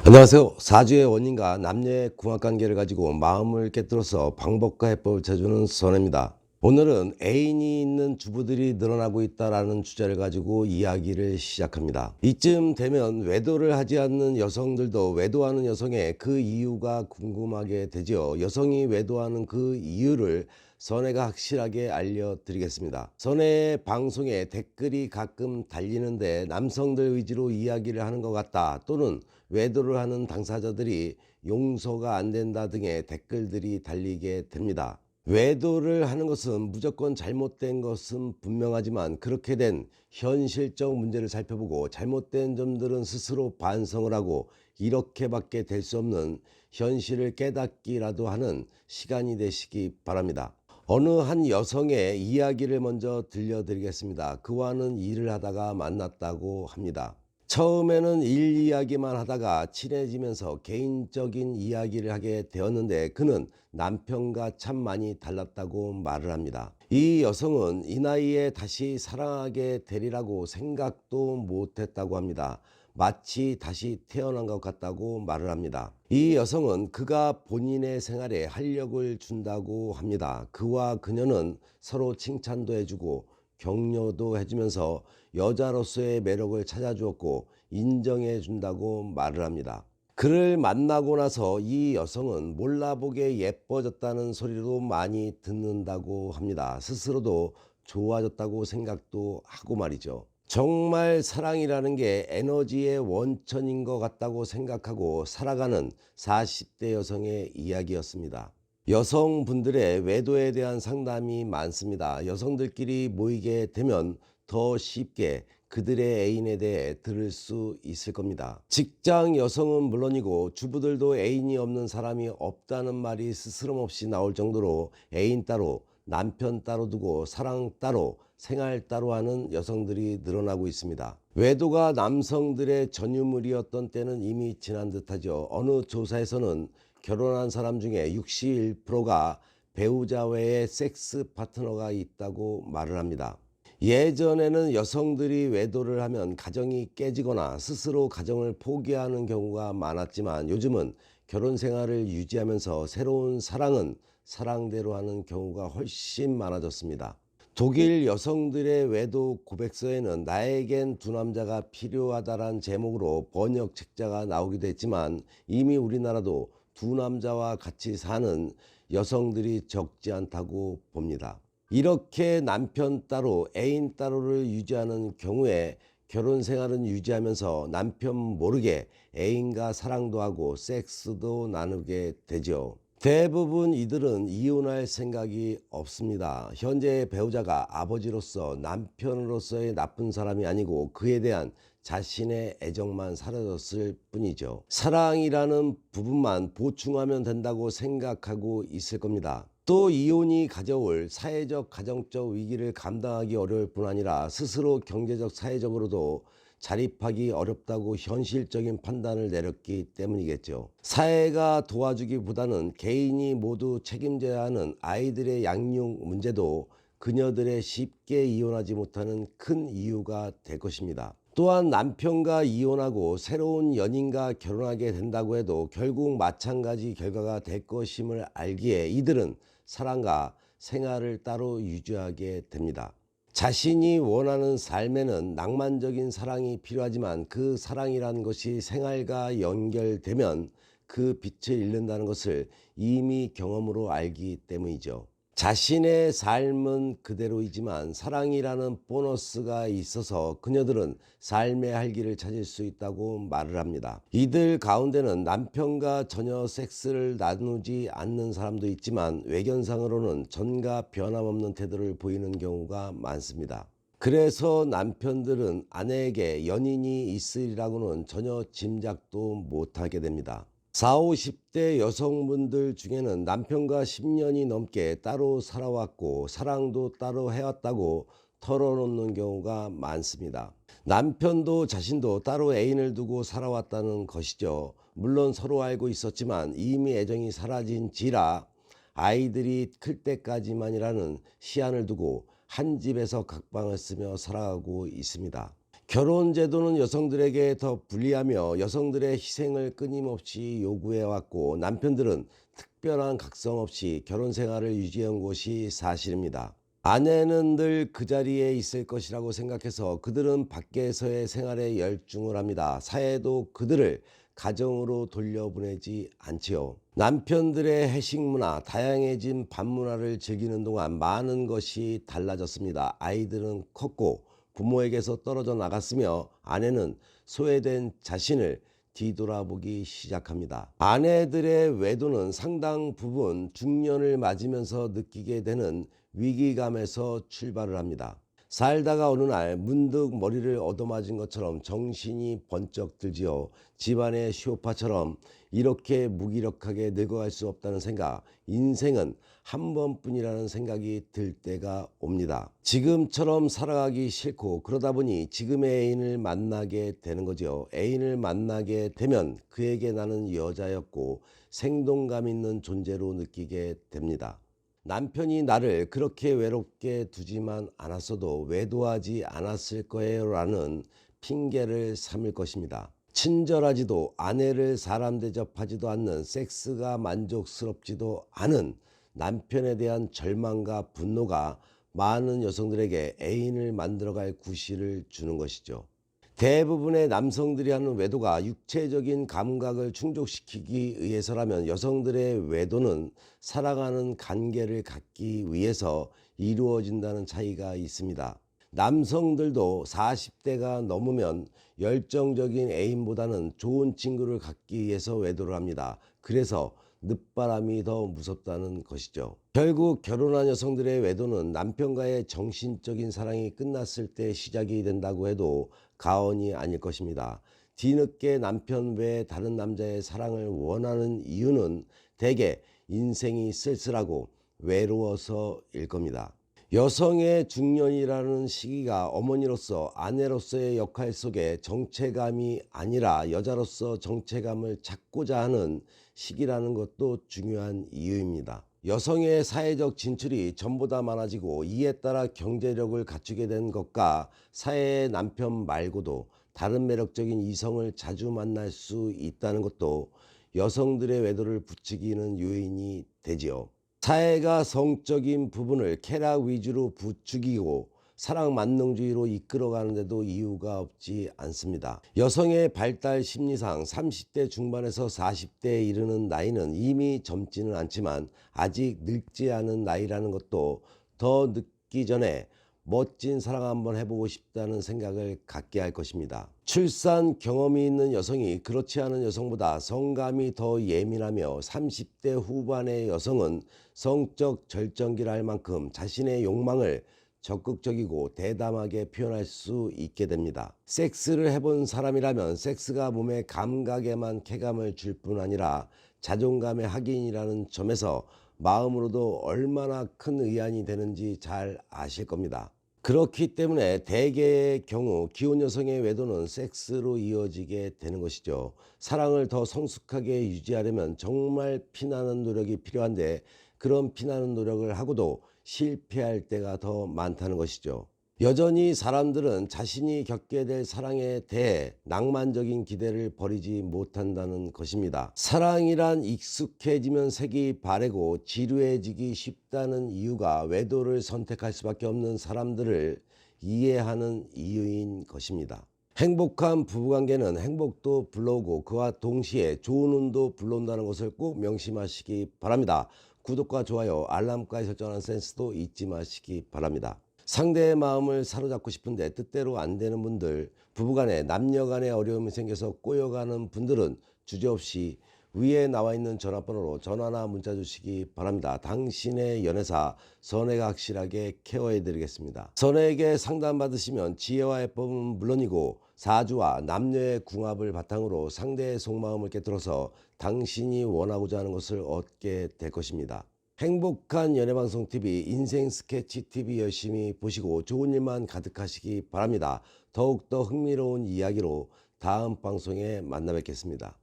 안녕하세요. 사주의 원인과 남녀의 궁합관계를 가지고 마음을 깨뜨려서 방법과 해법을 찾아주는 선혜입니다. 오늘은 애인이 있는 주부들이 늘어나고 있다는 주제를 가지고 이야기를 시작합니다. 이쯤 되면 외도를 하지 않는 여성들도 외도하는 여성의 그 이유가 궁금하게 되죠. 여성이 외도하는 그 이유를 선혜가 확실하게 알려드리겠습니다. 선혜의 방송에 댓글이 가끔 달리는데 남성들 의지로 이야기를 하는 것 같다, 또는 외도를 하는 당사자들이 용서가 안 된다 등의 댓글들이 달리게 됩니다. 외도를 하는 것은 무조건 잘못된 것은 분명하지만, 그렇게 된 현실적 문제를 살펴보고 잘못된 점들은 스스로 반성을 하고 이렇게밖에 될 수 없는 현실을 깨닫기라도 하는 시간이 되시기 바랍니다. 어느 한 여성의 이야기를 먼저 들려드리겠습니다. 그와는 일을 하다가 만났다고 합니다. 처음에는 일 이야기만 하다가 친해지면서 개인적인 이야기를 하게 되었는데, 그는 남편과 참 많이 달랐다고 말을 합니다. 이 여성은 이 나이에 다시 사랑하게 되리라고 생각도 못했다고 합니다. 마치 다시 태어난 것 같다고 말을 합니다. 이 여성은 그가 본인의 생활에 활력을 준다고 합니다. 그와 그녀는 서로 칭찬도 해주고 격려도 해주면서 여자로서의 매력을 찾아주었고 인정해 준다고 말을 합니다. 그를 만나고 나서 이 여성은 몰라보게 예뻐졌다는 소리도 많이 듣는다고 합니다. 스스로도 좋아졌다고 생각도 하고 말이죠. 정말 사랑이라는 게 에너지의 원천인 것 같다고 생각하고 살아가는 40대 여성의 이야기였습니다. 여성분들의 외도에 대한 상담이 많습니다. 여성들끼리 모이게 되면 더 쉽게 그들의 애인에 대해 들을 수 있을 겁니다. 직장 여성은 물론이고 주부들도 애인이 없는 사람이 없다는 말이 스스럼없이 나올 정도로 애인 따로, 남편 따로 두고 사랑 따로, 생활 따로 하는 여성들이 늘어나고 있습니다. 외도가 남성들의 전유물이었던 때는 이미 지난 듯하죠. 어느 조사에서는 결혼한 사람 중에 61%가 배우자 외에 섹스 파트너가 있다고 말을 합니다. 예전에는 여성들이 외도를 하면 가정이 깨지거나 스스로 가정을 포기하는 경우가 많았지만, 요즘은 결혼 생활을 유지하면서 새로운 사랑은 사랑대로 하는 경우가 훨씬 많아졌습니다. 독일 여성들의 외도 고백서에는 나에겐 두 남자가 필요하다란 제목으로 번역 책자가 나오기도 했지만, 이미 우리나라도 두 남자와 같이 사는 여성들이 적지 않다고 봅니다. 이렇게 남편 따로, 애인 따로를 유지하는 경우에 결혼 생활은 유지하면서 남편 모르게 애인과 사랑도 하고 섹스도 나누게 되죠. 대부분 이들은 이혼할 생각이 없습니다. 현재의 배우자가 아버지로서, 남편으로서의 나쁜 사람이 아니고 그에 대한 자신의 애정만 사라졌을 뿐이죠. 사랑이라는 부분만 보충하면 된다고 생각하고 있을 겁니다. 또 이혼이 가져올 사회적 가정적 위기를 감당하기 어려울 뿐 아니라 스스로 경제적 사회적으로도 자립하기 어렵다고 현실적인 판단을 내렸기 때문이겠죠. 사회가 도와주기보다는 개인이 모두 책임져야 하는 아이들의 양육 문제도 그녀들의 쉽게 이혼하지 못하는 큰 이유가 될 것입니다. 또한 남편과 이혼하고 새로운 연인과 결혼하게 된다고 해도 결국 마찬가지 결과가 될 것임을 알기에 이들은 사랑과 생활을 따로 유지하게 됩니다. 자신이 원하는 삶에는 낭만적인 사랑이 필요하지만, 그 사랑이라는 것이 생활과 연결되면 그 빛을 잃는다는 것을 이미 경험으로 알기 때문이죠. 자신의 삶은 그대로이지만 사랑이라는 보너스가 있어서 그녀들은 삶의 활기를 찾을 수 있다고 말을 합니다. 이들 가운데는 남편과 전혀 섹스를 나누지 않는 사람도 있지만, 외견상으로는 전과 변함없는 태도를 보이는 경우가 많습니다. 그래서 남편들은 아내에게 연인이 있으리라고는 전혀 짐작도 못하게 됩니다. 40, 50대 여성분들 중에는 남편과 10년이 넘게 따로 살아왔고 사랑도 따로 해왔다고 털어놓는 경우가 많습니다. 남편도 자신도 따로 애인을 두고 살아왔다는 것이죠. 물론 서로 알고 있었지만 이미 애정이 사라진지라 아이들이 클 때까지만이라는 시한을 두고 한 집에서 각방을 쓰며 살아가고 있습니다. 결혼 제도는 여성들에게 더 불리하며 여성들의 희생을 끊임없이 요구해 왔고, 남편들은 특별한 각성 없이 결혼 생활을 유지한 것이 사실입니다. 아내는 늘 그 자리에 있을 것이라고 생각해서 그들은 밖에서의 생활에 열중을 합니다. 사회도 그들을 가정으로 돌려보내지 않지요. 남편들의 해식 문화, 다양해진 밥 문화를 즐기는 동안 많은 것이 달라졌습니다. 아이들은 컸고 부모에게서 떨어져 나갔으며, 아내는 소외된 자신을 뒤돌아보기 시작합니다. 아내들의 외도는 상당 부분 중년을 맞으면서 느끼게 되는 위기감에서 출발을 합니다. 살다가 어느 날 문득 머리를 얻어맞은 것처럼 정신이 번쩍 들지요. 집안의 쇼파처럼 이렇게 무기력하게 늙어갈 수 없다는 생각, 인생은 한 번뿐이라는 생각이 들 때가 옵니다. 지금처럼 살아가기 싫고, 그러다 보니 지금의 애인을 만나게 되는 거죠. 애인을 만나게 되면 그에게 나는 여자였고 생동감 있는 존재로 느끼게 됩니다. 남편이 나를 그렇게 외롭게 두지만 않았어도 외도하지 않았을 거예요 라는 핑계를 삼을 것입니다. 친절하지도 아내를 사람 대접하지도 않는, 섹스가 만족스럽지도 않은 남편에 대한 절망과 분노가 많은 여성들에게 애인을 만들어갈 구실을 주는 것이죠. 대부분의 남성들이 하는 외도가 육체적인 감각을 충족시키기 위해서라면, 여성들의 외도는 사랑하는 관계를 갖기 위해서 이루어진다는 차이가 있습니다. 남성들도 40대가 넘으면 열정적인 애인보다는 좋은 친구를 갖기 위해서 외도를 합니다. 그래서 늦바람이 더 무섭다는 것이죠. 결국 결혼한 여성들의 외도는 남편과의 정신적인 사랑이 끝났을 때 시작이 된다고 해도 과언이 아닐 것입니다. 뒤늦게 남편 외에 다른 남자의 사랑을 원하는 이유는 대개 인생이 쓸쓸하고 외로워서일 겁니다. 여성의 중년이라는 시기가 어머니로서, 아내로서의 역할 속에 정체감이 아니라 여자로서 정체감을 찾고자 하는 시기라는 것도 중요한 이유입니다. 여성의 사회적 진출이 전보다 많아지고, 이에 따라 경제력을 갖추게 된 것과 사회의 남편 말고도 다른 매력적인 이성을 자주 만날 수 있다는 것도 여성들의 외도를 부추기는 요인이 되지요. 사회가 성적인 부분을 쾌락 위주로 부추기고 사랑 만능주의로 이끌어가는데도 이유가 없지 않습니다. 여성의 발달 심리상 30대 중반에서 40대에 이르는 나이는 이미 젊지는 않지만 아직 늙지 않은 나이라는 것도, 더 늙기 전에 멋진 사랑 한번 해보고 싶다는 생각을 갖게 할 것입니다. 출산 경험이 있는 여성이 그렇지 않은 여성보다 성감이 더 예민하며, 30대 후반의 여성은 성적 절정기를 할 만큼 자신의 욕망을 적극적이고 대담하게 표현할 수 있게 됩니다. 섹스를 해본 사람이라면 섹스가 몸의 감각에만 쾌감을 줄 뿐 아니라 자존감의 확인이라는 점에서 마음으로도 얼마나 큰 의안이 되는지 잘 아실 겁니다. 그렇기 때문에 대개의 경우 기혼 여성의 외도는 섹스로 이어지게 되는 것이죠. 사랑을 더 성숙하게 유지하려면 정말 피나는 노력이 필요한데, 그런 피나는 노력을 하고도 실패할 때가 더 많다는 것이죠. 여전히 사람들은 자신이 겪게 될 사랑에 대해 낭만적인 기대를 버리지 못한다는 것입니다. 사랑이란 익숙해지면 색이 바래고 지루해지기 쉽다는 이유가 외도를 선택할 수밖에 없는 사람들을 이해하는 이유인 것입니다. 행복한 부부관계는 행복도 불러오고 그와 동시에 좋은 운도 불러온다는 것을 꼭 명심하시기 바랍니다. 구독과 좋아요, 알람까지 설정하는 센스도 잊지 마시기 바랍니다. 상대의 마음을 사로잡고 싶은데 뜻대로 안 되는 분들, 부부간에 남녀간에 어려움이 생겨서 꼬여가는 분들은 주저없이 위에 나와 있는 전화번호로 전화나 문자 주시기 바랍니다. 당신의 연애사 선혜가 확실하게 케어해 드리겠습니다. 선혜에게 상담받으시면 지혜와 해법은 물론이고 사주와 남녀의 궁합을 바탕으로 상대의 속마음을 깨뜨려서 당신이 원하고자 하는 것을 얻게 될 것입니다. 행복한 연애방송TV, 인생 스케치TV 열심히 보시고 좋은 일만 가득하시기 바랍니다. 더욱더 흥미로운 이야기로 다음 방송에 만나 뵙겠습니다.